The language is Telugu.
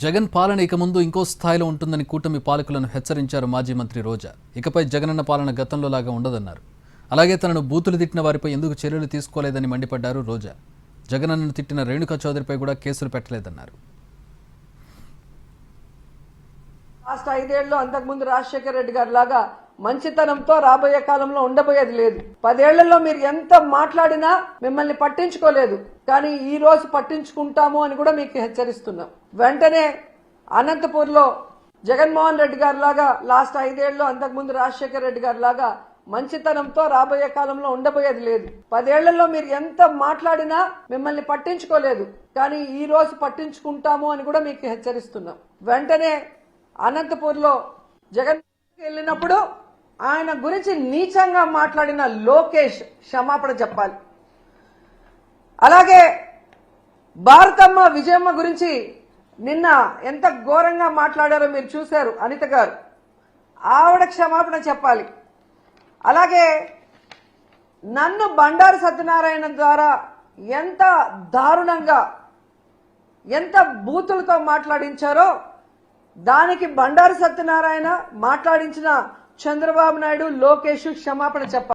జగన్ పాలన ఇక ముందు ఇంకో స్థాయిలో ఉంటుందని కూటమి పాలకులను హెచ్చరించారు మాజీ మంత్రి రోజా. ఇకపై జగనన్న పాలన గతంలో లాగా ఉండదన్నారు. అలాగే తనను బూతులు తిట్టిన వారిపై ఎందుకు చర్యలు తీసుకోలేదని మండిపడ్డారు రోజా. జగనన్నను తిట్టిన రేణుకా చౌదరిపై కూడా కేసులు పెట్టలేదన్నారు. లాస్ట్ 5 ఏళ్లలో అంతకుముందు రాజశేఖర రెడ్డి గారి లాగా మంచితనంతో రాబోయే కాలంలో ఉండబోయేది లేదు. 10 ఏళ్లలో మీరు ఎంత మాట్లాడినా మిమ్మల్ని పట్టించుకోలేదు, కానీ ఈ రోజు పట్టించుకుంటాము అని కూడా మీకు హెచ్చరిస్తున్నాం. వెంటనే అనంతపూర్లో జగన్మోహన్ రెడ్డి గారి లాగా లాస్ట్ 5 ఏళ్లలో అంతకుముందు రాజశేఖర రెడ్డి గారి లాగా మంచితనంతో రాబోయే కాలంలో ఉండబోయేది లేదు. 10 ఏళ్లలో మీరు ఎంత మాట్లాడినా మిమ్మల్ని పట్టించుకోలేదు, కానీ ఈ రోజు పట్టించుకుంటాము అని కూడా మీకు హెచ్చరిస్తున్నాం. వెంటనే అనంతపూర్లో జగన్ వెళ్ళినప్పుడు ఆయన గురించి నీచంగా మాట్లాడిన లోకేష్ క్షమాపణ చెప్పాలి. అలాగే భారతమ్మ విజయమ్మ గురించి నిన్న ఎంత ఘోరంగా మాట్లాడారో మీరు చూశారు. అనిత గారు, ఆవిడ క్షమాపణ చెప్పాలి. అలాగే నన్ను బండారు సత్యనారాయణ ద్వారా ఎంత దారుణంగా ఎంత బూతులతో మాట్లాడించారో దానికి బండారు సత్యనారాయణ మాట్లాడించిన చంద్రబాబు నాయుడు లోకేష్ క్షమాపణ చెప్పాలి.